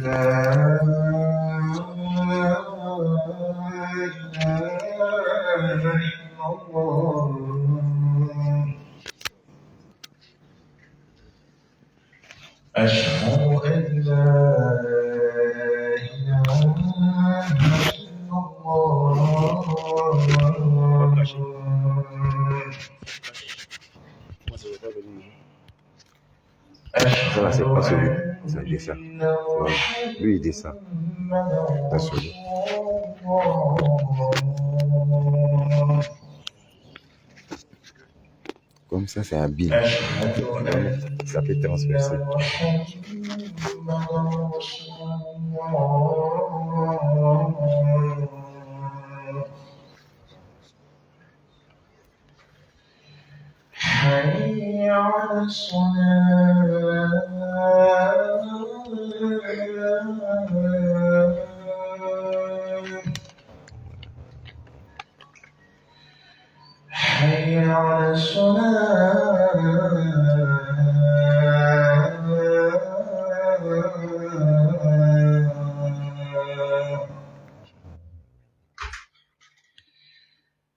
Ça là, c'est pas celui. Ça, il descend. Lui, il descend. Pas celui. Comme ça, c'est un bill. Ça peut transverser. حي على الصلاة حي على الصلاة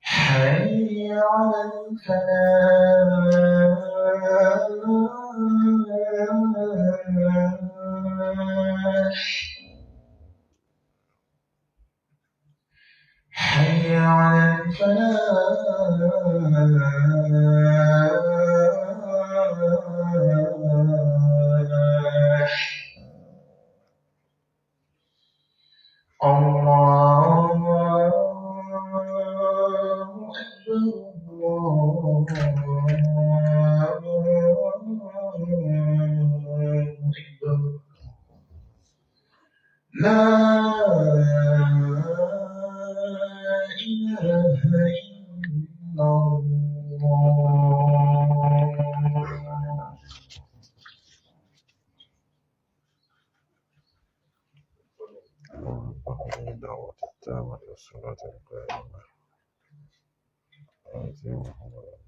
حي على الفلاح حي على الفلاح الله أكبر لا إله إلا الله دعوة التامة والصلاة القائمة آتي محمد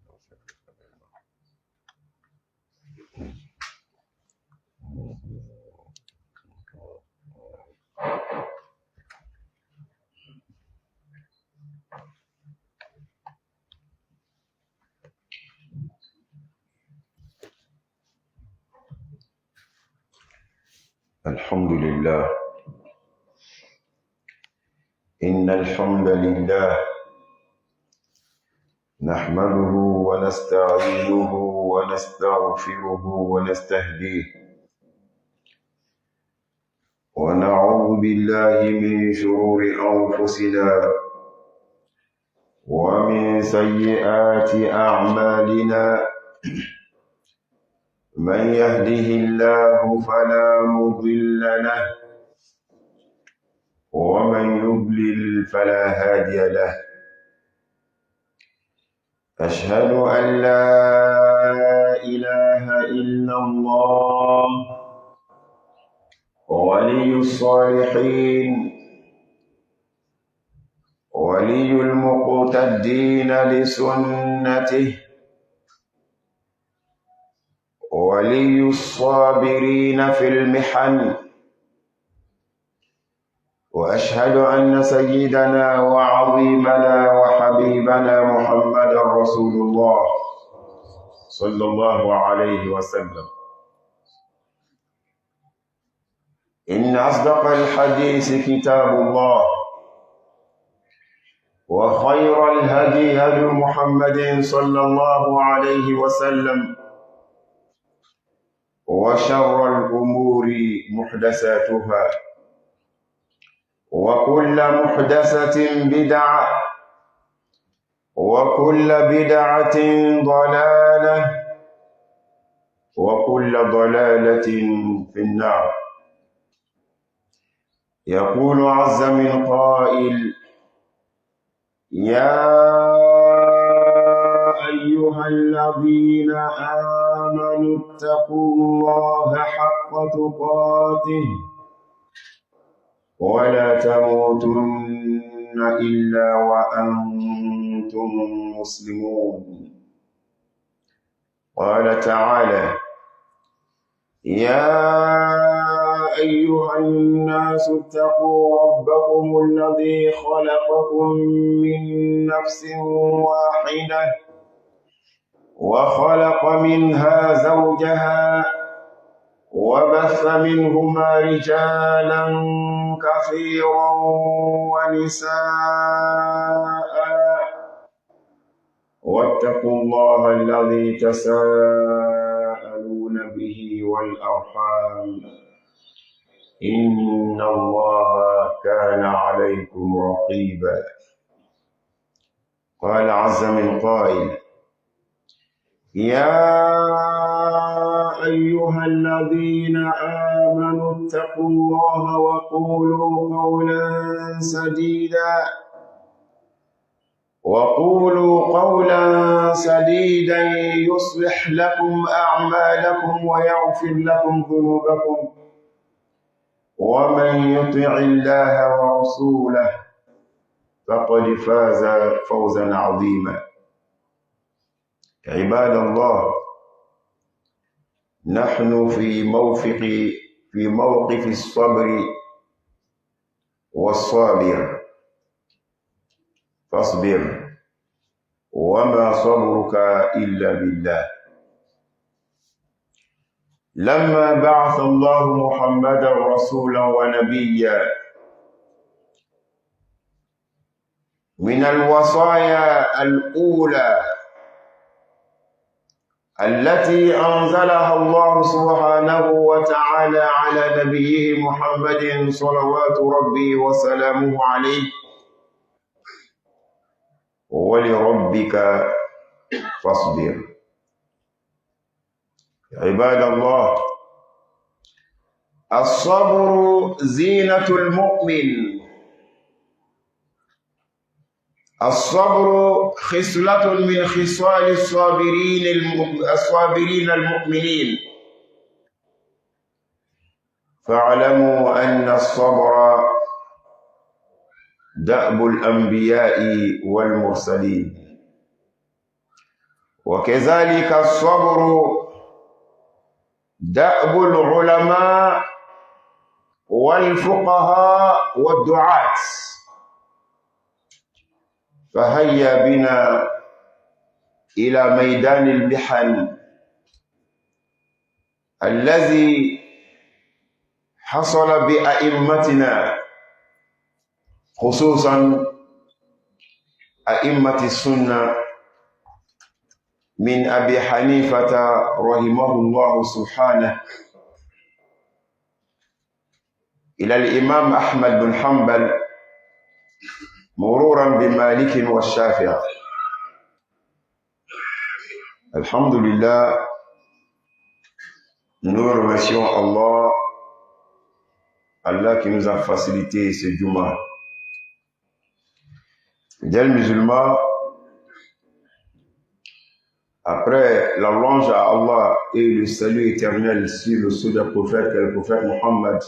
الحمد لله إن الحمد لله نحمده ونستعينه ونستغفره ونستهديه ونعوذ بالله من شرور أنفسنا ومن سيئات أعمالنا من يهده الله فلا مضل له ومن يضلل فلا هادي له أشهد أن لا إله إلا الله ولي الصالحين ولي المقتدين لسنته ولي الصابرين في المحن وأشهد أن سيدنا وعظيمنا وحبيبنا محمد رسول الله صلى الله عليه وسلم إن أصدق الحديث كتاب الله وخير الهدي هدي محمد صلى الله عليه وسلم وشر الأمور محدثاتها وكل محدثة بدعة وكل بدعة ضلالة وكل ضلالة في النار. يقول عز من قائل: يا أيها الذين آمنوا اتقوا الله حق تقاته ولا تموتن إلا وأنتم مسلمون. قال تعالى: يا أيها الناس اتقوا ربكم الذي خلقكم من نفس واحدة وخلق منها زوجها وبث منهما رجالا كثيرا ونساء واتقوا الله الذي تساءلون به والأرحام إن الله كان عليكم رقيبا. قال عز من قائل: يا أيها الذين آمنوا اتقوا الله وقولوا قولا سديدا يصلح لكم أعمالكم ويغفر لكم ذنوبكم ومن يطع الله ورسوله فقد فاز فوزا عظيما. عباد الله، نحن في موقف الصبر والصابر، فاصبر وما صبرك إلا بالله. لما بعث الله محمدا رسولا ونبيا، من الوصايا الأولى التي أنزلها الله سبحانه وتعالى على نبيه محمد صلوات ربي وسلامه عليه: ولربك فاصبر. عباد الله، الصبر زينة المؤمن. الصبر خصلة من خصال الصابرين المؤمنين. فاعلموا أن الصبر دأب الأنبياء والمرسلين، وكذلك الصبر دأب العلماء والفقهاء والدعاة. فهيا بنا إلى ميدان المحن الذي حصل بأئمتنا، خصوصا أئمة السنة من أبي حنيفة رحمه الله سبحانه إلى الإمام أحمد بن حنبل، مرورا بمالك والشافعي. Alhamdulillah, nous remercions Allah qui nous a facilité ce Juma. Fidèles musulmans, après la louange à Allah et le salut éternel sur le sceau du prophète, le prophète Muhammad,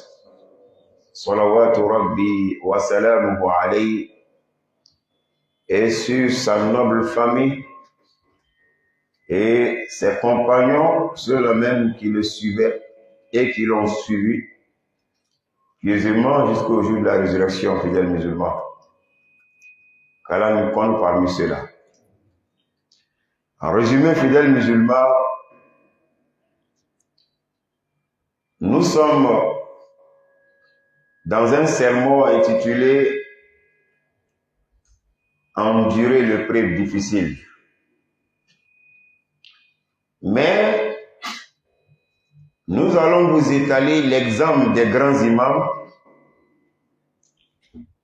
salawatu rabbi wa salamuhu alayhi, et sur sa noble famille et ses compagnons, ceux-là même qui le suivaient et qui l'ont suivi pieusement jusqu'au jour de la résurrection, fidèles musulmans. Qu'Allah nous compte parmi ceux-là. En résumé, fidèles musulmans, nous sommes dans un sermon intitulé « Endurer l'épreuve difficile ». Mais nous allons vous étaler l'exemple des grands imams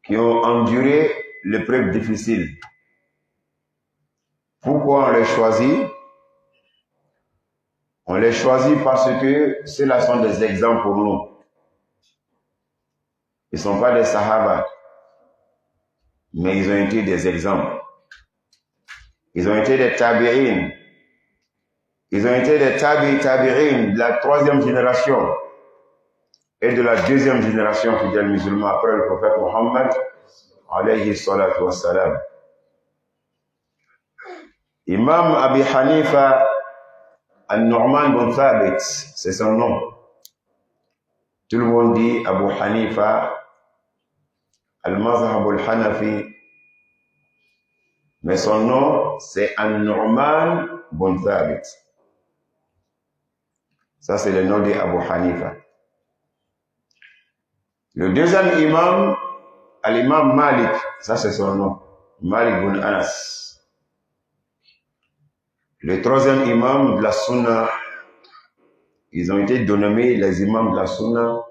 qui ont enduré l'épreuve difficile. Pourquoi on les choisit? On les choisit parce que ceux-là sont des exemples pour nous. Ils ne sont pas des sahaba, mais ils ont été des exemples. Ils ont été des tabi'in. Ils ont été des tabi'in de la troisième génération et de la deuxième génération fidèles musulmans après le prophète Muhammad alayhi salatu wassalam. Imam Abi Hanifa al-Nu'man bin Thabit, c'est son nom. Tout le monde dit Abu Hanifa, Al-Mazhab al-Hanafi, mais son nom c'est An-Nu'man bin Thabit. Ça c'est le nom d'Abu Hanifa. Le deuxième imam, Al-Imam Malik, ça c'est son nom, Malik bin Anas. Le troisième imam de la Sunna, ils ont été dénommés les imams de la Sunna,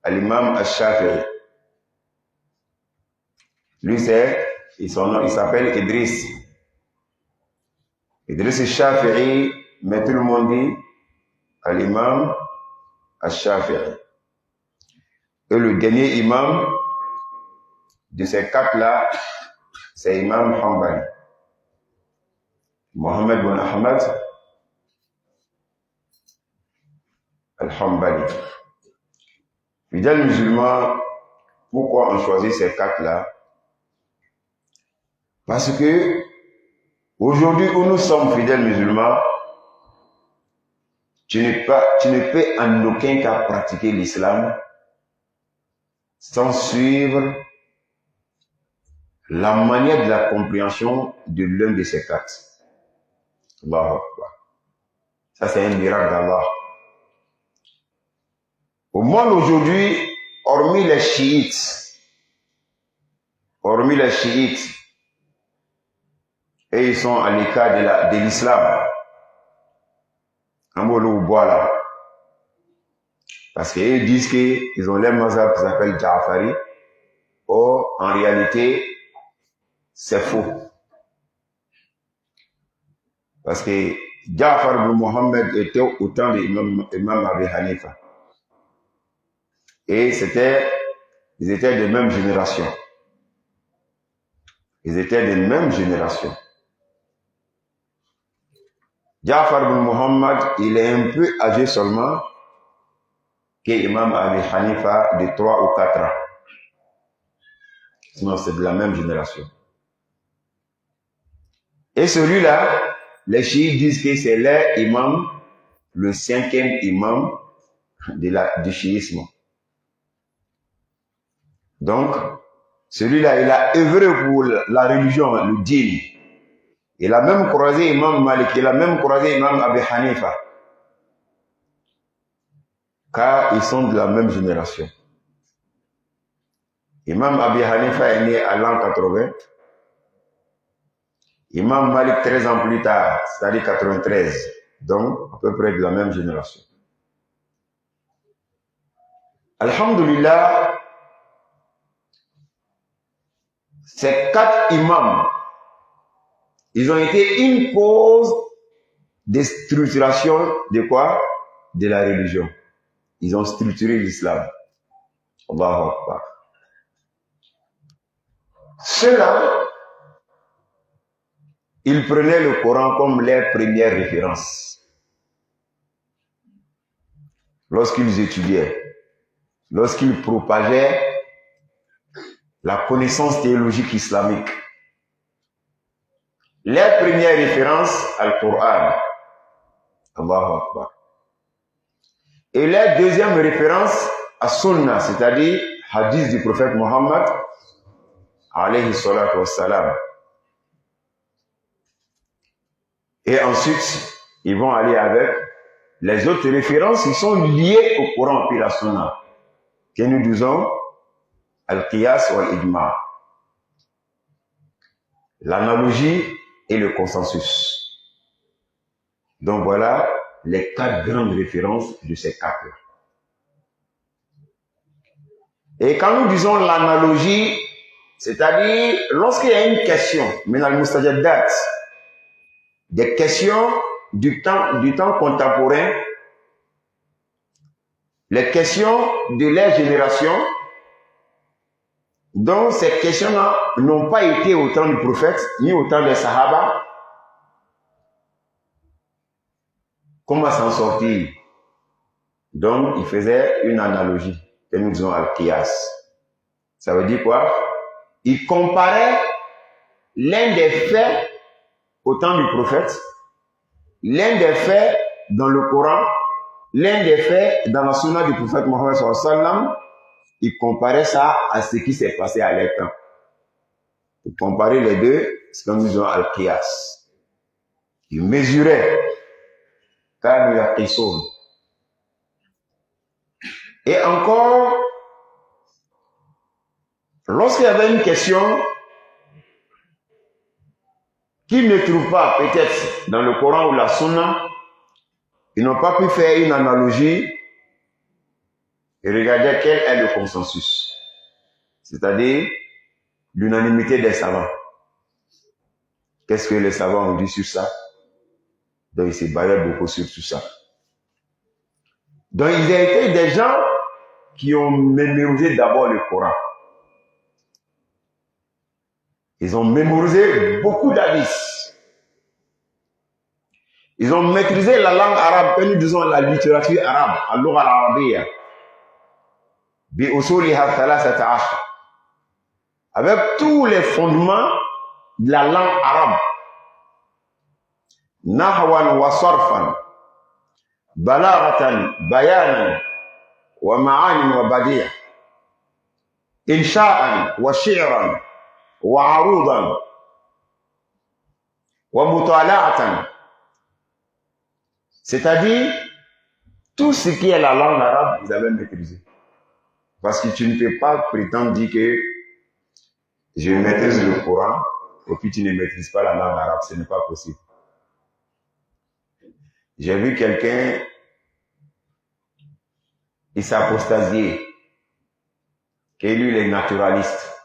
Al-Imam Al-Shafi'i. Lui c'est, son nom, il s'appelle Idriss. Idriss Al-Shafi'i, mais tout le monde dit Al-Imam Al-Shafi'i. Et le dernier imam de ces quatre-là, c'est Imam Hanbali. Mohammed bin Ahmad Al-Hanbali. Fidèles musulmans, pourquoi on choisit ces quatre-là? Parce que aujourd'hui où nous sommes fidèles musulmans, tu ne peux en aucun cas pratiquer l'islam sans suivre la manière de la compréhension de l'un de ces quatre. Allahu Akbar. Ça c'est un miracle d'Allah. Au monde aujourd'hui, hormis les chiites, et ils sont à l'écart de l'islam, voilà. Parce qu'ils disent qu'ils ont les mazhab qui s'appellent Ja'fari. Or, en réalité, c'est faux. Parce que Ja'far ibn Muhammad était au temps de Imam Abi Hanifa. Et ils étaient de même génération. Ja'far ibn Muhammad, il est un peu âgé seulement qu'Imam Abi Hanifa de 3 ou 4 ans. Sinon, c'est de la même génération. Et celui-là, les chiites disent que c'est l'imam, le 5e imam du chiisme. Donc, celui-là, il a œuvré pour la religion, le dîn. Il a même croisé Imam Malik, il a même croisé Imam Abi Hanifa. Car ils sont de la même génération. Imam Abi Hanifa est né à l'an 80. Imam Malik 13 ans plus tard, c'est-à-dire 93. Donc, à peu près de la même génération. Alhamdulillah, ces 4 imams, ils ont été une cause de structuration de quoi? De la religion. Ils ont structuré l'islam. Allahu Akbar. Ceux-là, ils prenaient le Coran comme leur première référence. Lorsqu'ils étudiaient, lorsqu'ils propageaient la connaissance théologique islamique. Leur première référence, Al-Qur'an. Allahu Akbar. Et leur deuxième référence, As-Sunnah, c'est-à-dire hadith du prophète Mohammed, alayhi salatu wassalam. Et ensuite, ils vont aller avec les autres références qui sont liées au Coran et la Sunna, que nous disons Al-Qiyas ou Al-Ijma', l'analogie et le consensus. Donc voilà les 4 grandes références de ces 4-là. Et quand nous disons l'analogie, c'est-à-dire lorsqu'il y a une question, min al-mustajaddat, des questions du temps contemporain, les questions de leur génération, dont ces questions-là n'ont pas été au temps du prophète, ni au temps des Sahaba. Comment s'en sortir? Donc, il faisait une analogie, que nous disons al-Qiyas. Ça veut dire quoi? Il comparait l'un des faits au temps du prophète, l'un des faits dans le Coran l'un des faits dans la sunna du prophète Mohammed sallallahu alayhi wa sallam, il comparait ça à ce qui s'est passé à l'époque. Pour comparer les deux, c'est comme nous disons al-qiyas. Il mesurait quand il y a question. Et encore, lorsqu'il y avait une question qu'ils ne trouvent pas peut-être dans le Coran ou la Sunna, ils n'ont pas pu faire une analogie et regarder quel est le consensus. C'est-à-dire l'unanimité des savants. Qu'est-ce que les savants ont dit sur ça? Donc ils se basaient beaucoup sur tout ça. Donc ils étaient des gens qui ont mémorisé d'abord le Coran. Ils ont mémorisé beaucoup d'hadiths. Ils ont maîtrisé la langue arabe, que nous disons la littérature arabe, al-lugha al-arabiyya, bi usuliha thalathata ashar, avec tous les fondements de la langue arabe. Nahwan wa sarfan, balaghatan, bayanan, wa ma'anin wa badi'a, insha'an wa shi'ran, wa arudan, wa mutala'atan. C'est-à-dire, tout ce qui est la langue arabe, vous avez maîtrisé. Parce que tu ne peux pas prétendre dire que je maîtrise le Coran et puis tu ne maîtrises pas la langue arabe. Ce n'est pas possible. J'ai vu quelqu'un, il s'est apostasié, que lui, il est naturaliste.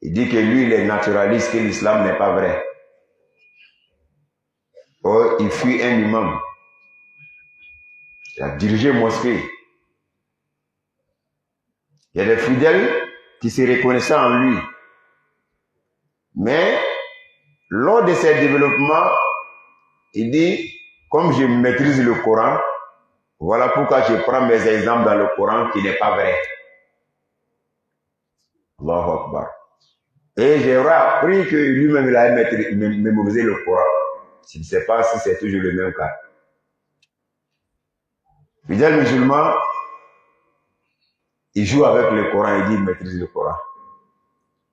Il dit que lui, il est naturaliste, que l'islam n'est pas vrai. Or, il fut un imam. Il a dirigé mosquée. Il y a des fidèles qui se reconnaissaient en lui. Mais, lors de ses développements, il dit, comme je maîtrise le Coran, voilà pourquoi je prends mes exemples dans le Coran qui n'est pas vrai. Allahu Akbar. Et j'ai appris que lui-même il a mémorisé le Coran. Je ne sais pas si c'est toujours le même cas. Fidèle musulman, il joue avec le Coran, il dit il maîtrise le Coran.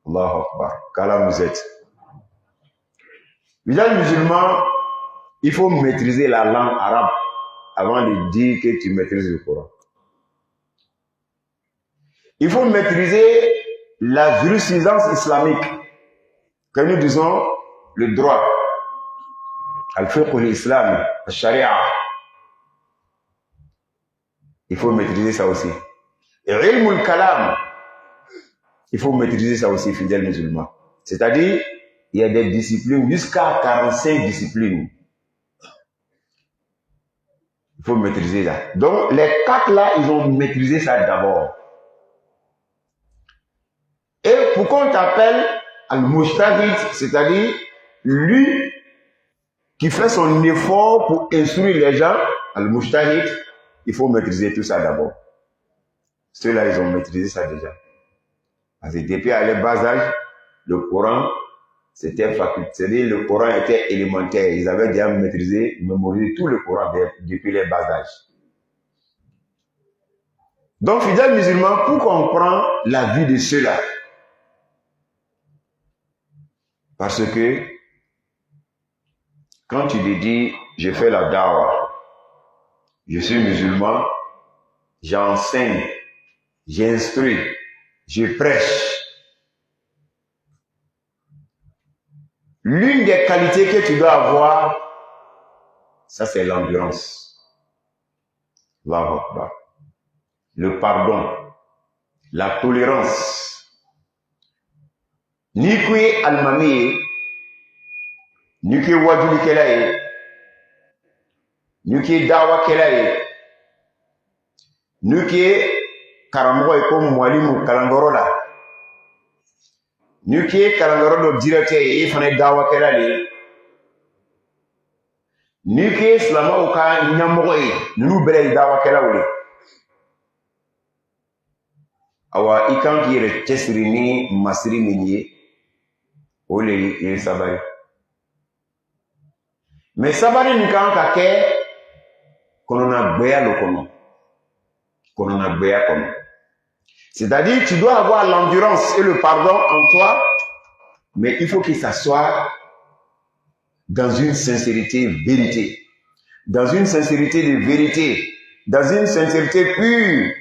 Allahu Akbar. Kala Mouzet. Fidèle musulman, il faut maîtriser la langue arabe avant de dire que tu maîtrises le Coran. Il faut maîtriser la jurisprudence islamique, que nous disons le droit. Al-fiqh al-islam, al-sharia. Il faut maîtriser ça aussi. Et ilm al-kalam, il faut maîtriser ça aussi, fidèle musulman. C'est-à-dire, il y a des disciplines, jusqu'à 45 disciplines. Il faut maîtriser ça. Donc, les 4 là, ils ont maîtrisé ça d'abord. Et pourquoi on t'appelle al-mujtahid, c'est-à-dire, lui qui fait son effort pour instruire les gens, al-mujtahid, il faut maîtriser tout ça d'abord. Ceux-là, ils ont maîtrisé ça déjà. Parce que depuis à leur bas âge, le Coran, c'était facultatif. C'est-à-dire, le Coran était élémentaire. Ils avaient déjà maîtrisé, mémorisé tout le Coran depuis les bas âges. Donc, fidèles musulmans, pour comprendre la vie de ceux-là, parce que quand tu lui dis, je fais la dawa, je suis musulman, j'enseigne, j'instruis, je prêche. L'une des qualités que tu dois avoir, ça c'est l'endurance. Allahu Akbar. Le pardon, la tolérance. Ni kwe almami, ni kwe wajuli kelaye, ni kwe dawa kelaye, ni kwe karamogo eko mwalimu kalangorola, ni kwe kalangorola directeur e fane dawa kelaye, ni kwe islama uka nyamogo e, nunu bele dawa kelaye. Awa ikan ki yere cesiri ni masiri minye, ole ye sabari. Mais sabari ni kan ka ke C'est-à-dire, tu dois avoir l'endurance et le pardon en toi, mais il faut que ça soit dans une sincérité vérité. Dans une sincérité de vérité. Dans une sincérité pure.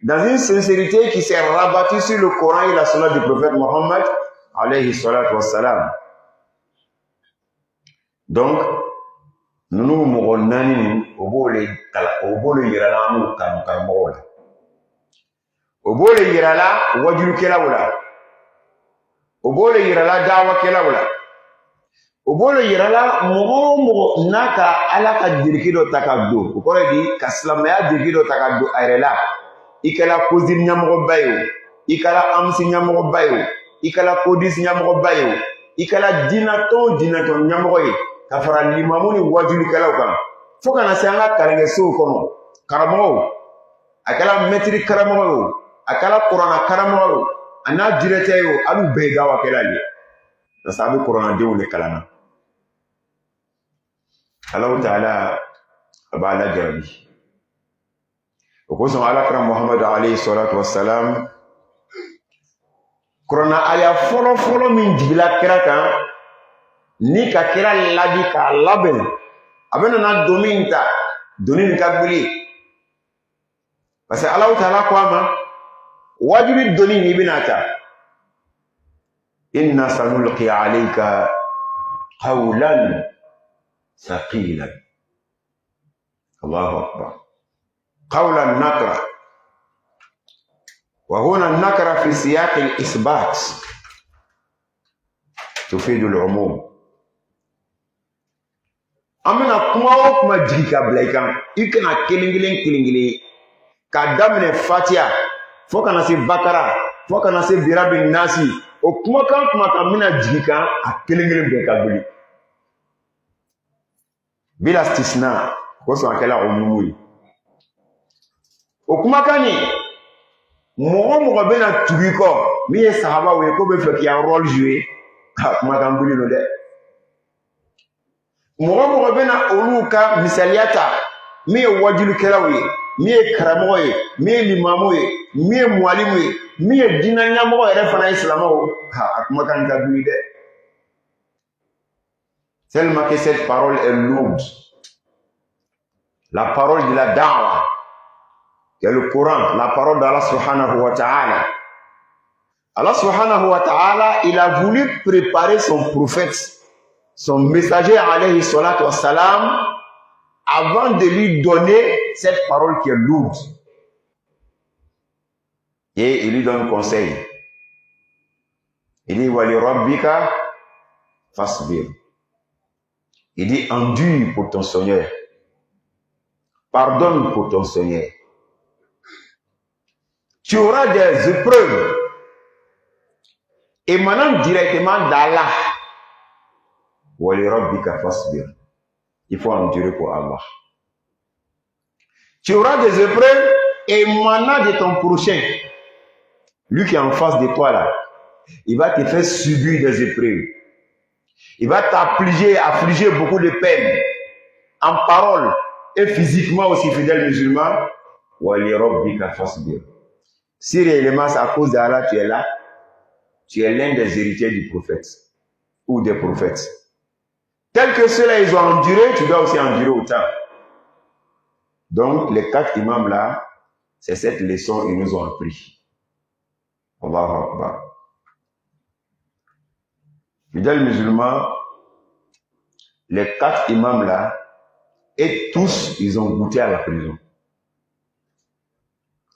Dans une sincérité qui s'est rabattue sur le Coran et la sunna du prophète Mohammed, alayhi salatu wassalam. Donc, nous mourons nani au beau le yirala mu kamola. Au beau le yirala wajulu kela wala. Au beau le yirala dawa kela wala. Au beau le yirala mogo naka alaka dirikido takabdo. Au kore di kaslamaya dirikido takabdo ayrela. Ikala kozir nyamogo bayo. Ikala amsi nyamogo bayo. Ikala kodis nyamogo bayo. Ikala dinaton nyamogo ye. Kafara limamu ni wajulu kala kan. Foka na sanga karenge so kono. Karamogo. Akala metri karamogo. Akala Qur'an karamogo. Ana direte yo alu bega wa kala li. Na sabi Qur'an dewu le kalana. Allah Ta'ala abala jarabi. Okoson alakra Muhammad alayhi salatu wassalam. Qur'an aya folo min digila kira kan. Ni ka kira labi ka laben. Abena na dominta. Donin ka buli. Parce que Allah Ta'ala kwa ma. Wajibi donin ibinata. Inna sanulqi alayka qawlan ثقيلا الله أكبر قولا نكرة وهنا النكرة في سياق الإثبات تفيد العموم أمنا كما جيكا بلايكا إكنا كيلينجلين كدامن فاتيا فوق ناسي بكرة فوق ناسي براب الناس وكما كان منا جيكا كيلينجلين بلايكا بلي bila stisna koso akela umumi okumakani mo bena tubiko mi sahaba we ko be fe ki un rôle jouer kuma kan buli no de mo bena oluka misaliata mi wajulu kelawe mi karamo ye mi limamu ye mi mwalimu ye mi dina nyamo ere fana islamo kuma kan ka buli de. Tellement que cette parole est lourde. La parole de la da'wa, qui est le Coran, la parole d'Allah subhanahu wa ta'ala. Allah subhanahu wa ta'ala, il a voulu préparer son prophète, son messager alayhi salatu wa salam, avant de lui donner cette parole qui est lourde. Et il lui donne conseil. Il dit, wa li rabbika fasbir. Il dit, endure pour ton Seigneur. Pardonne pour ton Seigneur. Tu auras des épreuves émanant directement d'Allah. Il faut endurer pour Allah. Tu auras des épreuves émanant de ton prochain. Lui qui est en face de toi là, il va te faire subir des épreuves. Il va affliger beaucoup de peines en parole et physiquement aussi, fidèle musulman. Si réellement c'est à cause d'Allah tu es là, tu es l'un des héritiers du prophète ou des prophètes. Tel que ceux-là ils ont enduré, tu dois aussi endurer autant. Donc les 4 imams là, c'est cette leçon qu'ils nous ont appris. Allahu Akbar. Fidèles musulmans, les 4 imams là, et tous, ils ont goûté à la prison.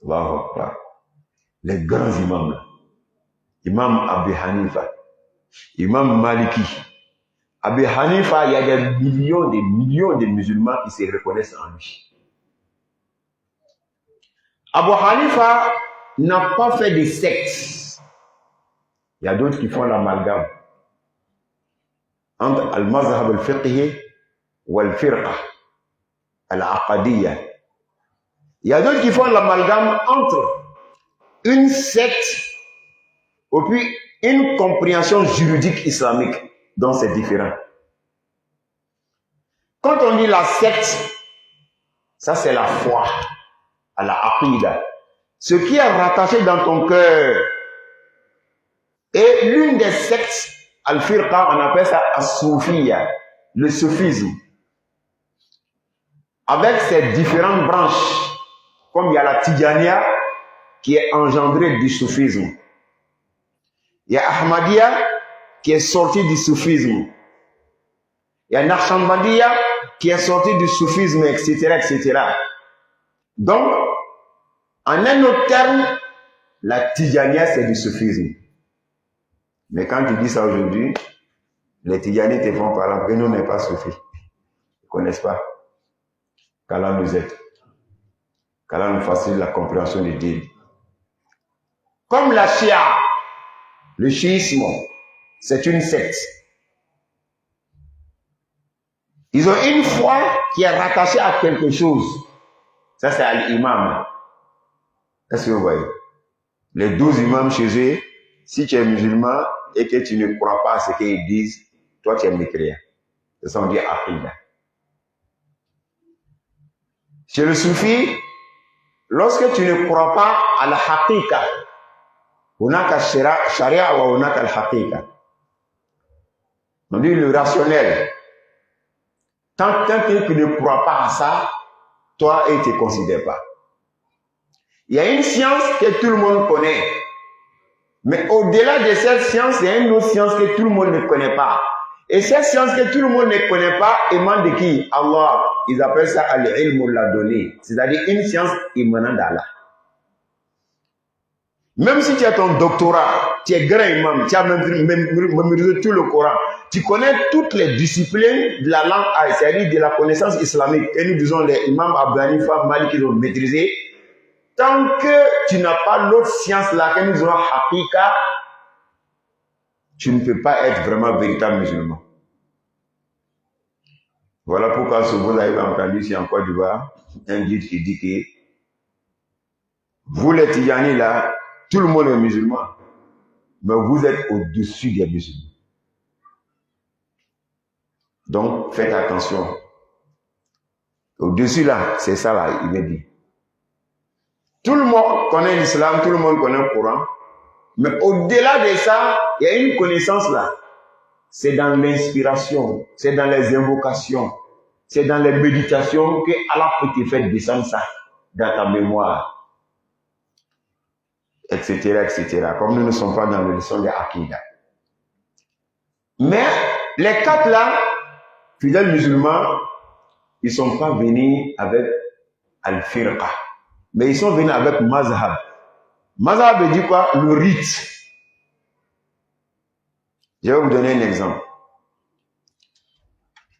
Allahu Akbar. Les grands imams là. Imam Abu Hanifa, Imam Maliki. Abu Hanifa, il y a des millions de musulmans qui se reconnaissent en lui. Abu Hanifa n'a pas fait de secte. Il y a d'autres qui font l'amalgame entre al-mazhab al-fiqhi wal-firqa al-aqadiyya. Il y a d'autres qui font l'amalgame entre une secte et puis une compréhension juridique islamique. Donc c'est différent. Quand on dit la secte, Ça, c'est la foi, à la aqida. Ce qui est rattaché dans ton cœur. Et l'une des sectes, al-firqa, on appelle ça as-soufiyya, le soufisme. Avec ses différentes branches, comme il y a la Tijaniya, qui est engendrée du soufisme. Il y a Ahmadiyya, qui est sorti du soufisme. Il y a Naqshbandiyya, qui est sorti du soufisme, etc., etc. Donc, en un autre terme, la Tijaniya, c'est du soufisme. Mais quand tu dis ça aujourd'hui, les Tijani te font par là, que nous n'est pas soufis. Ils ne connaissent pas. Qu'Allah nous aide. Qu'Allah nous facilite la compréhension des dîmes. Comme la Shia, le chiisme, c'est une secte. Ils ont une foi qui est rattachée à quelque chose. Ça, c'est à l'imam. Est-ce que vous voyez? Les 12 imams chez eux, si tu es musulman et que tu ne crois pas à ce qu'ils disent, toi, tu es mécréant. C'est ça qu'on dit aqidah. Chez le soufi, lorsque tu ne crois pas à la haqiqa, hunaka sharia wa hunaka al-haqiqa. On dit le rationnel. Tant que tu ne crois pas à ça, toi, il ne te considère pas. Il y a une science que tout le monde connaît. Mais au-delà de cette science, il y a une autre science que tout le monde ne connaît pas. Et cette science que tout le monde ne connaît pas émane de qui? Allah. Ils appellent ça al-ilm laduni. C'est-à-dire une science émanant d'Allah. Même si tu as ton doctorat, tu es grand imam, tu as mémorisé tout le Coran, tu connais toutes les disciplines de la langue arabe, c'est-à-dire de la connaissance islamique, et nous disons les imams Abu Hanifa, Malik, qui ont maîtrisé, tant que tu n'as pas l'autre science là, que nous disons haqiqa, tu ne peux pas être vraiment véritable musulman. Voilà pourquoi ce vous avez entendu ici en Côte d'Ivoire, un guide qui dit que vous les Tijani là, tout le monde est musulman, mais vous êtes au-dessus des musulmans. Donc, faites attention. Au-dessus là, c'est ça là, il me dit. Tout le monde connaît l'islam, tout le monde connaît le Coran, mais au-delà de ça, il y a une connaissance là. C'est dans l'inspiration, c'est dans les invocations, c'est dans les méditations que Allah peut te faire descendre ça dans ta mémoire, etc., etc. Comme nous ne sommes pas dans la leçon de Aqidah. Mais les quatre là, fidèles musulmans, ils ne sont pas venus avec al-firqa, mais ils sont venus avec mazhab. Mazhab veut dire quoi? Le rite. Je vais vous donner un exemple.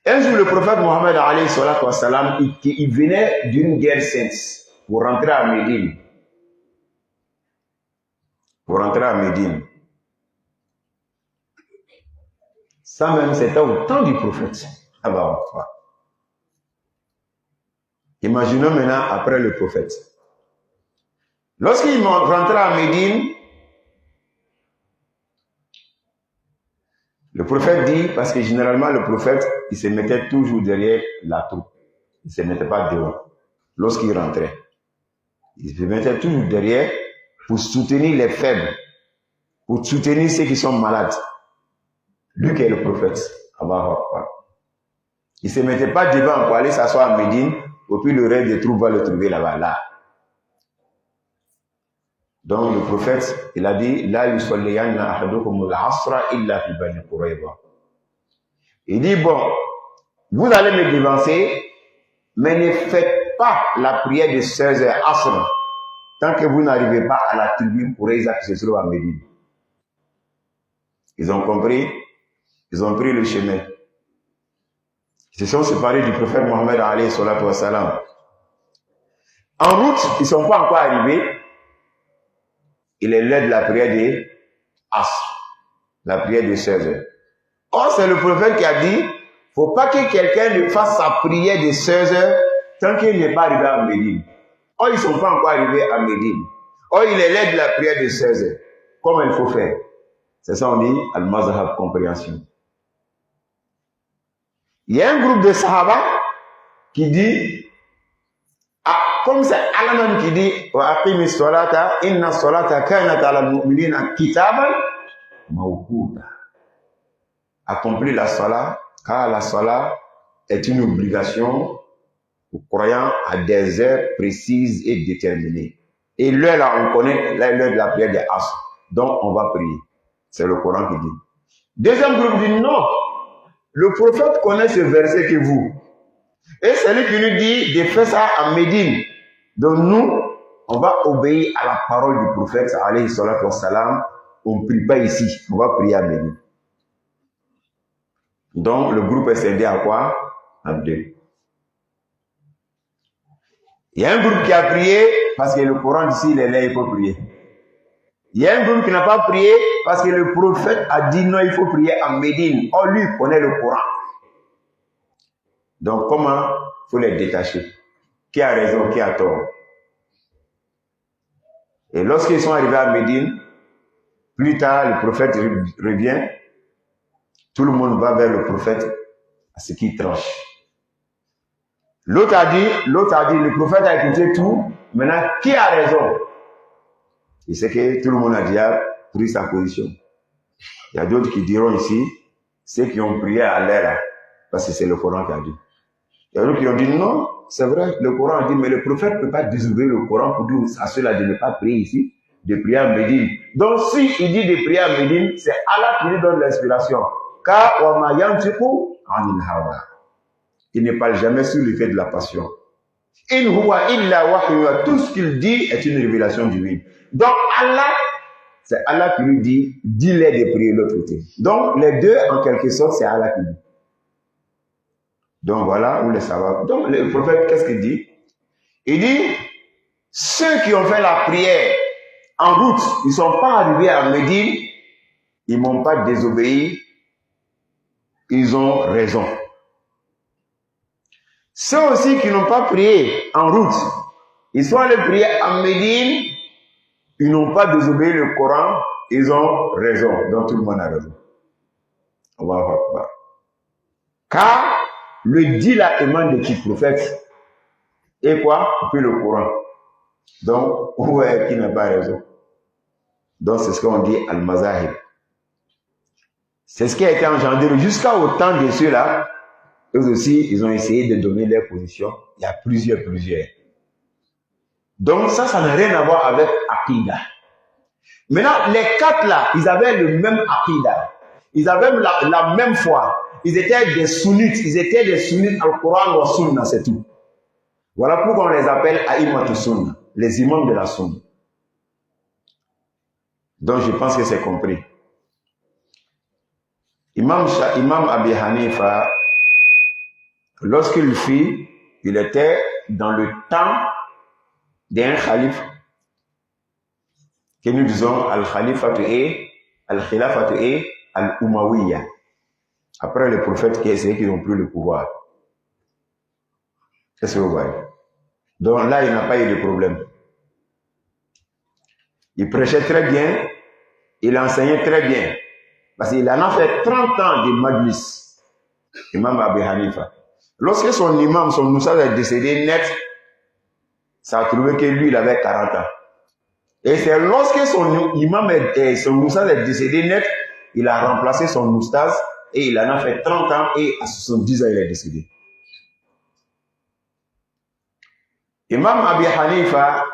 Un jour, le prophète Mohammed alayhi salatu wa salam, il venait d'une guerre sainte pour rentrer à Médine. Pour rentrer à Médine. Ça même, c'était au temps du prophète. Imaginons maintenant après le prophète. Lorsqu'il rentrait à Médine, le prophète dit, parce que généralement le prophète, il se mettait toujours derrière la troupe. Il ne se mettait pas devant. Lorsqu'il rentrait, il se mettait toujours derrière pour soutenir les faibles, pour soutenir ceux qui sont malades. Lui qui est le prophète. Il ne se mettait pas devant pour aller s'asseoir à Médine, et puis le reste des troupes va le trouver là-bas, là. Donc le prophète, il a dit, la yusalliyanna ahadukum al-asra illa fi bani Qurayza. Il dit, bon, vous allez me devancer, mais ne faites pas la prière de 16 heures asr, tant que vous n'arrivez pas à la tribu Qurayza qui se trouve à Médine. Ils ont compris, ils ont pris le chemin. Ils se sont séparés du prophète Mohammed alayhi salatu wa salam. En route, ils ne sont pas encore arrivés. Il est l'heure de la prière de Asr, la prière de 16 heures. Or, c'est le prophète qui a dit, il ne faut pas que quelqu'un ne fasse sa prière de 16 heures tant qu'il n'est pas arrivé à Médine. Or, ils ne sont pas encore arrivés à Médine. Or, il est l'heure de la prière de 16 heures. Comment il faut faire? C'est ça on dit, al-mazhab, compréhension. Il y a un groupe de Sahaba qui dit, comme c'est Allah même qui dit wa aqimi salata inna salata kanat ala al-mu'minina kitaban mawquta. Accomplir la salat, car la salat est une obligation aux croyants à des heures précises et déterminées. Et l'heure là, on connaît l'heure de la prière des Asr. Donc on va prier. C'est le Coran qui dit. Deuxième groupe dit non. Le prophète connaît ce verset que vous. Et c'est lui qui nous dit de faire ça à Médine. Donc nous, on va obéir à la parole du prophète, alayhi salatu wassalam. On ne prie pas ici, on va prier à Médine. Donc le groupe est scindé à quoi? À deux. Il y a un groupe qui a prié parce que le Coran d'ici, il est là, il faut prier. Il y a un groupe qui n'a pas prié parce que le prophète a dit non, il faut prier à Médine. Or, lui, il connaît le Coran. Donc, comment il faut les détacher? Qui a raison, qui a tort? Et lorsqu'ils sont arrivés à Médine, plus tard, le prophète revient. Tout le monde va vers le prophète à ce qu'il tranche. L'autre a dit, le prophète a écouté tout. Maintenant, qui a raison? Et c'est que tout le monde a déjà pris sa position. Il y a d'autres qui diront ici, ceux qui ont prié à l'air, parce que c'est le Coran qui a dit. Il y a d'autres qui ont dit non, c'est vrai, le Coran a dit, mais le prophète ne peut pas désobéir le Coran pour dire à ceux-là de ne pas prier ici, de prier à Médine. Donc si il dit de prier à Médine, c'est Allah qui lui donne l'inspiration. Car il ne parle jamais sur l'effet de la passion. In huwa illa wahyu, tout ce qu'il dit est une révélation divine. Donc Allah, c'est Allah qui lui dit, dis-les de prier de l'autre côté. Donc les deux, en quelque sorte, c'est Allah qui dit. Donc voilà où les savants. Donc le prophète, qu'est-ce qu'il dit? Il dit, ceux qui ont fait la prière en route, ils ne sont pas arrivés à Médine, ils ne m'ont pas désobéi, ils ont raison. Ceux aussi qui n'ont pas prié en route, ils sont allés prier à Médine, ils n'ont pas désobéi le Coran, ils ont raison. Donc tout le monde a raison. On va voir. Car le dit là émane de qui? Prophète. Et quoi? Puis le Coran. Donc, où est qui n'a pas raison? Donc c'est ce qu'on dit al-mazahib. C'est ce qui a été engendré jusqu'au temps de ceux-là. Eux aussi, ils ont essayé de donner leur position. Il y a plusieurs. Donc ça n'a rien à voir avec Aqidah. Maintenant, les quatre là, ils avaient le même Aqidah. Ils avaient la même foi. Ils étaient des sunnites al-Qur'an wa sunna, c'est tout. Voilà pourquoi on les appelle Aïmatu Sunna, les imams de la sunna. Donc je pense que c'est compris. Imam Abi Hanifa, lorsqu'il fit, il était dans le temps d'un calife que nous disons al-Khalifatu et al-Khilafatu et al-Umawiya. Après les prophètes qui ont pris le pouvoir. Qu'est-ce que vous voyez? Donc là, il n'a pas eu de problème. Il prêchait très bien, il enseignait très bien. Parce qu'il en a fait 30 ans de majlis. Imam Abi Hanifa. Lorsque son imam, son moussad est décédé net, ça a trouvé que lui, il avait 40 ans. Et c'est lorsque son imam son moussad est décédé net, il a remplacé son moustaz et il en a fait 30 ans et à 70 ans, il est décédé. Imam Abi Hanifa,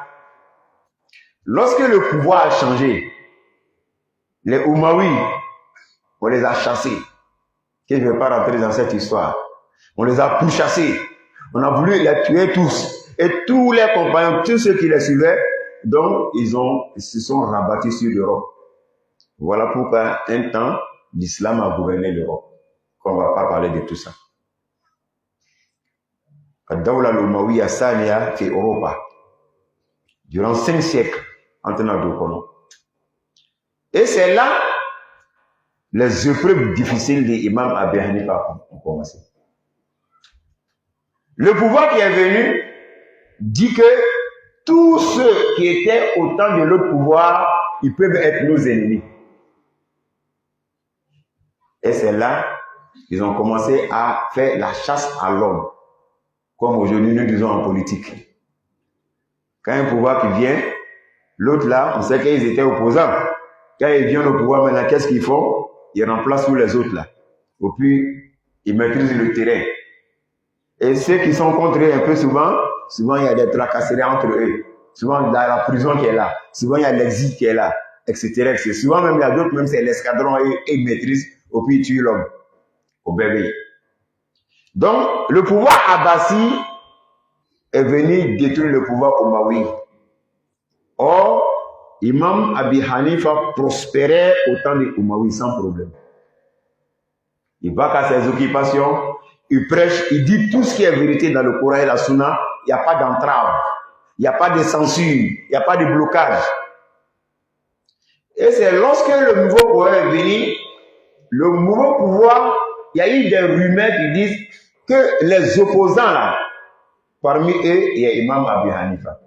lorsque le pouvoir a changé, les Umayyades, on les a chassés. Je ne vais pas rentrer dans cette histoire. On les a pourchassés. On a voulu les tuer tous. Et tous les compagnons, tous ceux qui les suivaient, donc ils se sont rabattus sur l'Europe. Voilà pourquoi un temps, l'islam a gouverné l'Europe. On ne va pas parler de tout ça. Ad-Dawla al-Umayyya Saniya fi Europa. Durant 5 siècles, en tenant de colon. Et c'est là les épreuves difficiles de l'imam Abi Hanifa ont commencé. Le pouvoir qui est venu dit que tous ceux qui étaient au temps de l'autre pouvoir, ils peuvent être nos ennemis. Et c'est là qu'ils ont commencé à faire la chasse à l'homme, comme aujourd'hui nous disons en politique. Quand un pouvoir qui vient, l'autre là, on sait qu'ils étaient opposants. Quand ils viennent au pouvoir, maintenant, qu'est-ce qu'ils font? Ils remplacent tous les autres là. Et puis, ils maîtrisent le terrain. Et ceux qui sont contre eux un peu souvent il y a des tracasseries entre eux. Souvent, il y a la prison qui est là. Souvent, il y a l'exil qui est là, etc. etc. Souvent, même, il y a d'autres, même c'est l'escadron et ils maîtrisent, et puis ils tuent l'homme au bébé. Donc, le pouvoir abbasi est venu détruire le pouvoir omawi. Or, Imam Abi Hanifa prospérait au temps des Umayyades sans problème. Il va qu'à ses occupations, il prêche, il dit tout ce qui est vérité dans le Coran et la Sunna, il n'y a pas d'entrave, il n'y a pas de censure, il n'y a pas de blocage. Et c'est lorsque le nouveau pouvoir est venu, le nouveau pouvoir, il y a eu des rumeurs qui disent que les opposants là, parmi eux, il y a Imam Abi Hanifa.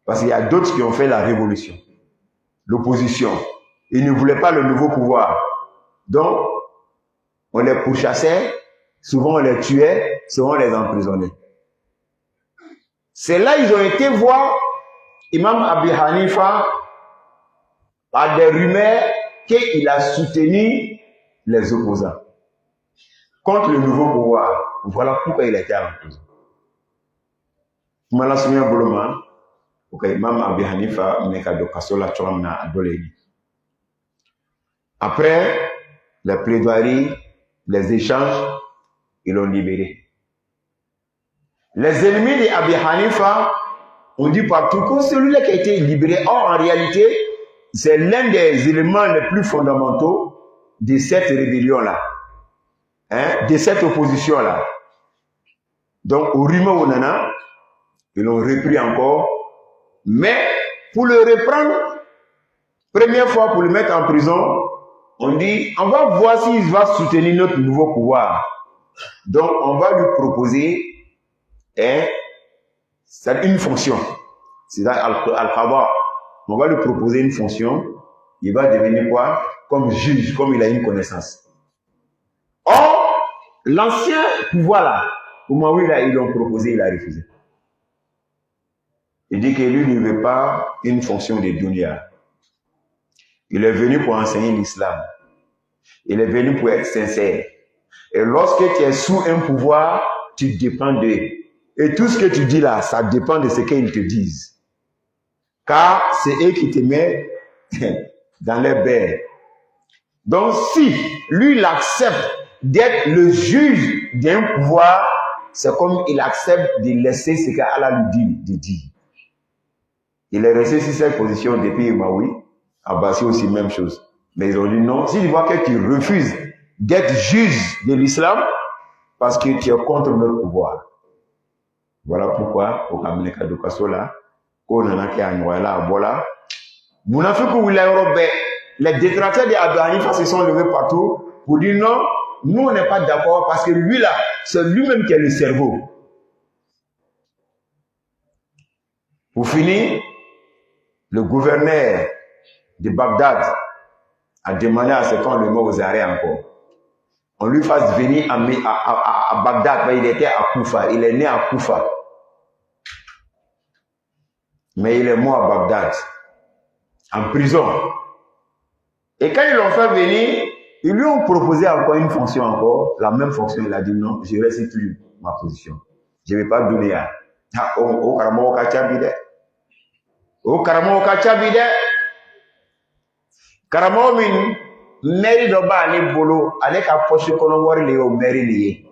Parce qu'il y a d'autres qui ont fait la révolution, l'opposition. Ils ne voulaient pas le nouveau pouvoir. Donc, on les pourchassait, souvent on les tuait, souvent on les emprisonnait. C'est là qu'ils ont été voir Imam Abi Hanifa par des rumeurs qu'il a soutenu les opposants contre le nouveau pouvoir. Voilà pourquoi il a été en prison. Je me souviens Boloma. Ok, Imam Abi Hanifa Mnekado Kasola Choramna Adolegi. Après les plaidoiries, les échanges, ils l'ont libéré. Les ennemis d'Abi Hanifa ont dit partout que celui-là qui a été libéré. Or, en réalité, c'est l'un des éléments les plus fondamentaux de cette rébellion-là, de cette opposition-là. Donc, au Rima Onana, ils l'ont repris encore. Mais pour le reprendre, première fois pour le mettre en prison, on dit, on va voir s'il va soutenir notre nouveau pouvoir. Donc, on va lui proposer une fonction. C'est Al-Khaba. On va lui proposer une fonction. Il va devenir quoi? Comme juge, comme il a une connaissance. Or, l'ancien pouvoir là, au moment où ils l'ont proposé, il a refusé. Il dit que lui ne veut pas une fonction de dunya. Il est venu pour enseigner l'islam. Il est venu pour être sincère. Et lorsque tu es sous un pouvoir, tu dépends d'eux. Et tout ce que tu dis là, ça dépend de ce qu'ils te disent. Car c'est eux qui te mettent dans les bains. Donc si lui, il accepte d'être le juge d'un pouvoir, c'est comme il accepte de laisser ce qu'Allah lui dit de dire. Il est resté sur cette position depuis Umawi. Abbasi aussi, même chose. Mais ils ont dit non. S'ils voient que tu refuses d'être juge de l'islam, parce que tu es contre notre pouvoir. Voilà pourquoi, au Kamine Kadokasola, qu'on en a qui a là à Bola, les détracteurs de Abi Hanifa se sont levés partout pour dire non, nous on n'est pas d'accord parce que lui là, c'est lui-même qui est le cerveau. Pour finir, le gouverneur de Bagdad a demandé à ce qu'on le met aux arrêts encore. On lui fasse venir à Bagdad, mais il était à Koufa, il est né à Koufa. Mais il est mort à Bagdad, en prison. Et quand ils l'ont fait venir, ils lui ont proposé encore une fonction encore, la même fonction, il a dit non, je reste plus ma position. Je ne vais pas donner à au Karamo Kachabide. Au Karamo Kachabide. Karamo min, mairie de ba ale bolo, ale ka poche kono wari le o mairie lié.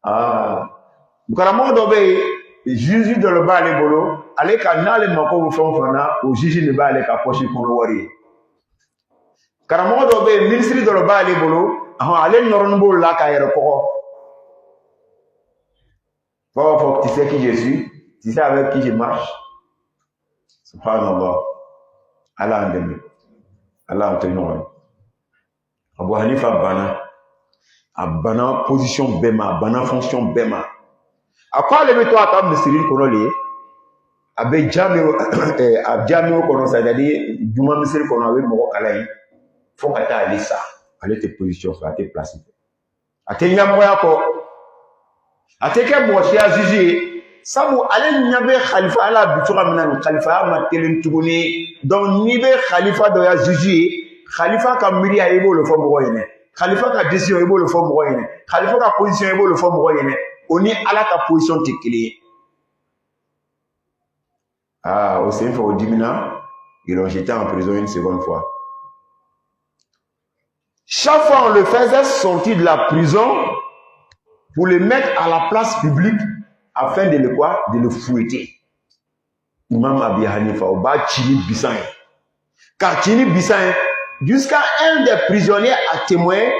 Ah. Karamo dobe, juge de le ba ale bolo, ale ka na le mako fon fona, o juge ne ba ale ka poche kono wari. Karamo dobe, ministre de le ba ale bolo, ale noronbo la ka yere koko. Faut que tu sais qui je suis, tu sais avec qui je marche. Subhanallah. Allah en demi. Allah en tenant. Abu Hanifa bana. A bana position bema, bana fonction bema. A quoi le meto à table de Cyril Konoli? Abe jamio kono c'est-à-dire Juma Misri kono avec Moko Kalaï. Faut que tu ailles ça. Allez tes positions, à tes places. A te nyamoya ko. A te ke moshi a juger. sabu ale nyabe khalifa ala bitura minan khalifa ma kelen tuguni donc ni be khalifa do ya juge khalifa ka miria ebo le fo mo yene khalifa ka décision ebo le fo mo yene khalifa ka position ebo le fo mo yene oni ala ka position tikili au sein au dimina ils l'ont jeté en prison une seconde fois. Chaque fois on le faisait sortir de la prison pour le mettre à la place publique afin de le quoi? De le fouetter. Imam Abi Hanifa, au bas Chini Bissan. Car Chini Bissan, jusqu'à un des prisonniers a témoigné,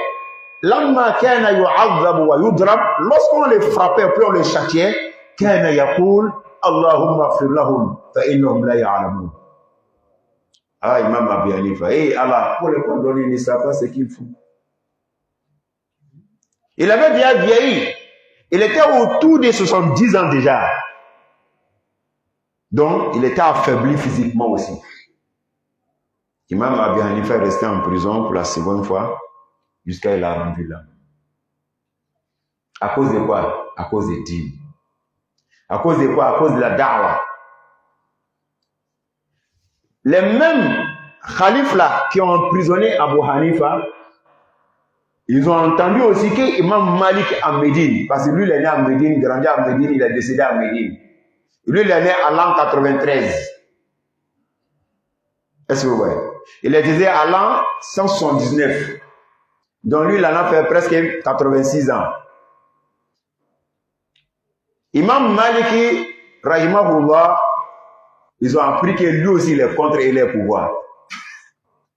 lorsqu'on les frappait, puis on les châtiait, كان يقول اللهم اغفر لهم فإنهم لا يعلمون. Ah, Imam Abi Hanifa, Allah, pour les pardonner, il ne sait pas ce qu'il faut. Il avait déjà vieilli. Il était autour de 70 ans déjà. Donc, il était affaibli physiquement aussi. Imam Abi Hanifa est resté en prison pour la seconde fois jusqu'à ce qu'il a rendu l'âme. À cause de quoi? À cause des dîmes. À cause de quoi? À cause de la da'wa. Les mêmes khalifs là qui ont emprisonné Abu Hanifa, ils ont entendu aussi que Imam Malik à Médine, parce que lui il est né à Médine, grandi à Médine, il est décédé à Médine. Lui il est né à l'an 93. Est-ce que vous voyez? Il est décédé à l'an 179. Donc lui il en a fait presque 86 ans. Imam Maliki, rahimahullah, ils ont appris que lui aussi il est contre les pouvoirs.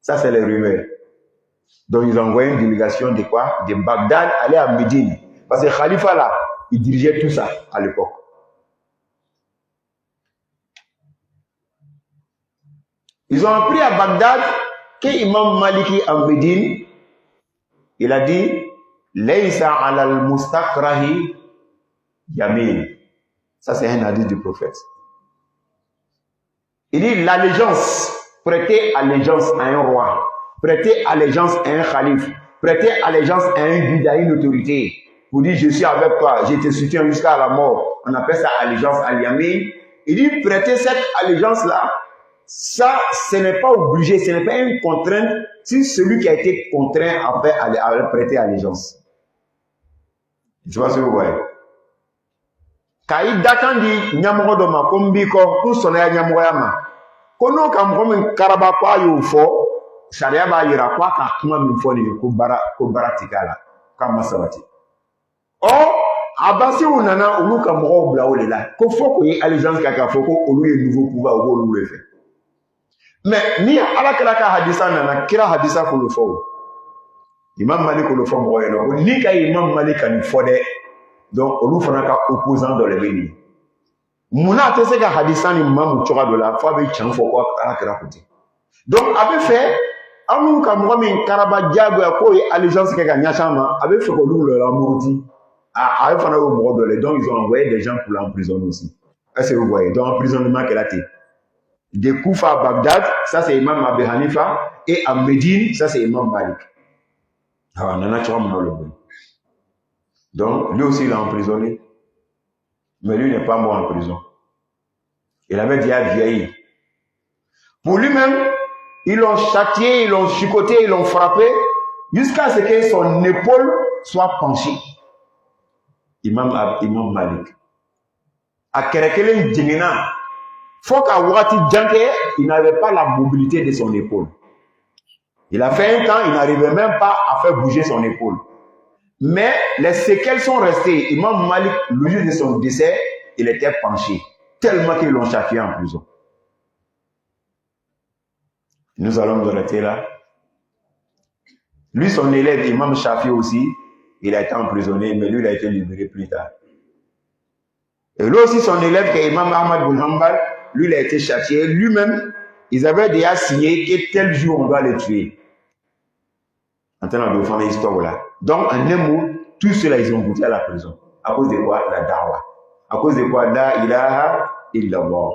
Ça c'est les rumeurs. Donc ils ont envoyé une délégation de quoi? De Bagdad aller à Médine. Parce que Khalifa là, il dirigeait tout ça à l'époque. Ils ont appris à Bagdad que Imam Maliki à Médine, il a dit Laysa ala al-mustakrahi yamin. Ça c'est un hadith du prophète. Il dit l'allégeance, prêter allégeance à un roi, prêter allégeance à un calife, prêter allégeance à un guide, à une autorité. Vous dites je suis avec toi, je te soutiens jusqu'à la mort. On appelle ça allégeance al-yamin. Il dit prêter cette allégeance là, ça ce n'est pas obligé, ce n'est pas une contrainte si celui qui a été contraint à prêter allégeance. Je vois ce que vous voyez. Kai dakandi nyamogo do ma kombi ko ku sona nyamogo yama kono kam ko min karaba kwa yo fo sharia ba yira kwa ka kuma min fo ni ko baratikala kama sabati o abasi unana ulu kam mo bla ole la ko fo ko yi allégeance kaka fo ko olu ye nouveau pouvoir o olu le fait mais ni ala kala ka hadisa nana kira hadisa ko le fo Imam Malik ko le fo mo yelo ni ka Imam Malik kan fo de. Donc, on nous un opposant dans les bénis. Mouna te se ka hadisa ni mamu chora de la fois avec chan foko ala kera côté. Donc, avait fait, amu ka mwami karaba diago ya ko allégeance ke ka nyachama, avait fait ko lu la mourouti. Avait fait au mort de les donc ils ont envoyé des gens pour l'emprisonner aussi. Est-ce que vous voyez? Donc, emprisonnement qu'elle a été. De Koufa à Bagdad, ça c'est Imam Abi Hanifa, et à Médine, ça c'est Imam Malik. Alors, on en a chora mon le bon. Donc, lui aussi, il a emprisonné. Mais lui n'est pas mort en prison. Il avait déjà vieilli. Pour lui-même, ils l'ont châtié, ils l'ont chicoté, ils l'ont frappé, jusqu'à ce que son épaule soit penchée. Imam Malik. À Kerekelen Djengena, faut qu'à Wati Djanke, il n'avait pas la mobilité de son épaule. Il a fait un temps, il n'arrivait même pas à faire bouger son épaule. Mais les séquelles sont restées. Imam Malik, le jour de son décès, il était penché. Tellement qu'ils l'ont châtié en prison. Nous allons nous arrêter là. Lui, son élève, Imam Shafi aussi, il a été emprisonné, mais lui, il a été libéré plus tard. Et lui aussi, son élève, qui est Imam Ahmad bin Hanbal, lui, il a été châtié. Lui-même, ils avaient déjà signé que tel jour, on doit le tuer. En train de faire l'histoire là. Donc, en un mot, tous ceux-là, ils ont goûté à la prison. À cause de quoi? La da'wa. À cause de quoi? La ilaha illallah.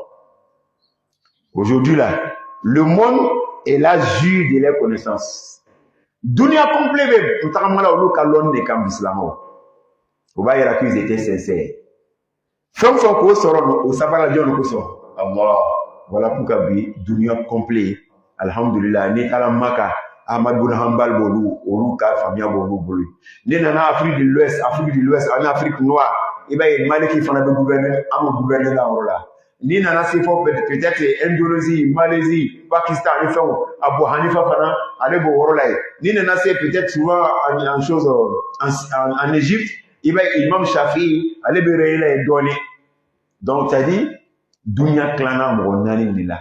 Aujourd'hui là, le monde est là jus de leurs connaissances. Dunia complet, on t'a demandé au local l'on n'est qu'en islam. Faut pas dire qu'ils étaient sincères. fɛn fɛn k'o sɔrɔ o sabara jɔn ko sɔrɔ Allah voilà pourquoi bi dunia complet alhamdulillah ni taara Maka Ahmad bin Hanbal b'olu ka faamuya b'olu bolo ni nana Afrique de l'Ouest ani Afrique noire i b'a ye Maliki fana bɛ gouverner an bɛ gouverner la yɔrɔ la ni nana se fɔ peut-être Indonésie Malaisie Pakistan ni fɛnw Abu Hanifa fana ale b'o yɔrɔ la yen ni nana se peut-être souvent en chose en Égypte i b'a ye Imam Shafi'i ale bɛ réel la yen dɔɔnin donc c'est à dire dunia tilanna mɔgɔ 4 de la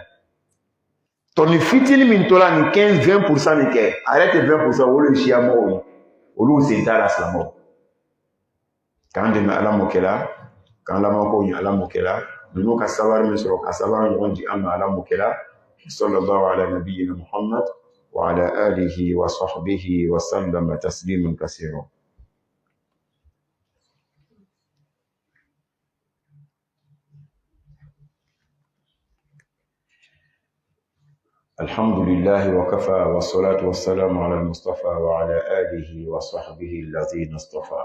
tɔni fitini min tora ni 15-20% min kɛ arrête 20% olu ye siya mɔgɔw ye olu sen t'a la silamɛw k'an dɛmɛ ala mɔkɛ la k'an lamɛnkow ɲɛ ala mɔkɛ la ninnu ka sabari min sɔrɔ ka sabari ɲɔgɔn di an ma ala mɔkɛ la sallallahu ala nabiyina Muhammad wa ala alihi wa sahbihi wa sallama tasliman kasira. الحمد لله وكفى والصلاة والسلام على المصطفى وعلى آله وصحبه الذين اصطفى.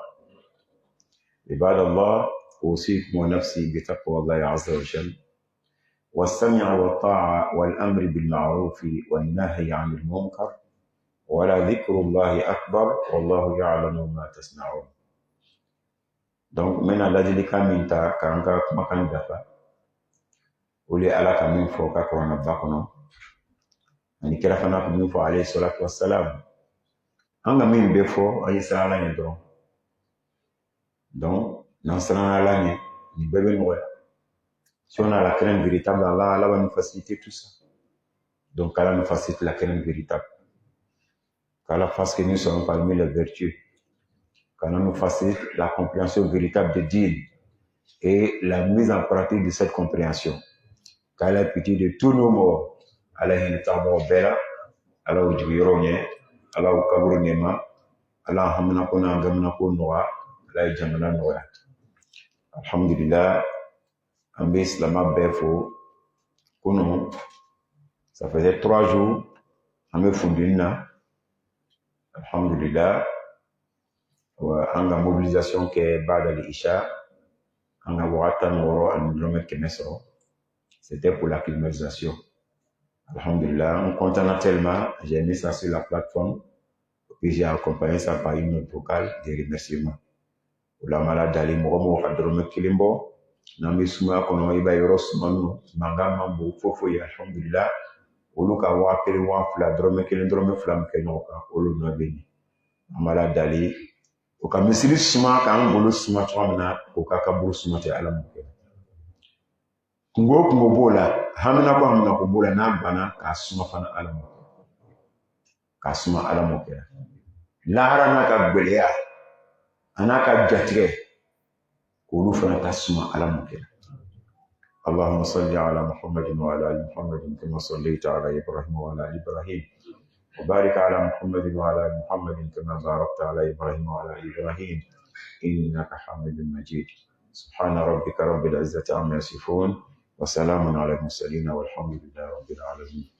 عباد الله أوصيكم ونفسي بتقوى الله عز وجل والسمع والطاعة والأمر بالمعروف والنهي عن المنكر ولا ذكر الله أكبر والله يعلم ما تصنعون. Donc maintenant l'ajli kaminta kanka kumakan dafa uli ala kamin fo ka ko na bakono ani kira fana ko min fo alayhi salatu wassalam anga min be fo ayi sala ni don donc nan sala la ni bebe no si on a la crainte véritable Allah va nous faciliter tout ça donc Allah nous facilite la crainte véritable qu'Allah fasse que nous soyons parmi les vertus qu'Allah nous facilite la compréhension véritable de Dieu et la mise en pratique de cette compréhension qu'Allah ait pitié de tous nos morts Allah hin tamo bela Allah ujiro nye Allah ukaburu nyema Allah hamna ko na ngamna ko noa Allah jamana noa alhamdulillah ambe islama befo kono ça faisait 3 jours ambe fundina alhamdulillah wa anga mobilisation ke bada l'isha anga wata ngoro an kilometre kemeso c'était pour la climatisation. Alhamdulillah, on content tellement, j'ai mis ça sur la plateforme, puis j'ai accompagné ça par une note vocale de remerciements. Pour la malade d'aller Moromo Hadrome Kilimbo, Nami Suma Kono Iba Yoros Manu, Manga Mambo, Fofo, Alhamdulillah, Oluka Wapel Wafla, Drome Kilindrome Flam Kenoka, Olu Nabini. Malade d'aller, Oka Missili Suma, Kangolo Suma Tramna, Oka Kaburu Sumate Alamuke. Kungo bola hamna ko bola na bana ka suma fana alamo kɛ lahara n'a ka gbeleya ana ka jatigɛ k'olu fana ka suma alamo kɛ اللهم صل على محمد وعلى ال محمد كما صليت على ابراهيم وعلى ال ابراهيم وبارك على محمد وعلى ال محمد كما باركت على ابراهيم وعلى ال ابراهيم انك حميد مجيد سبحان ربك رب العزة عما يصفون وسلام على المرسلين والحمد لله رب العالمين.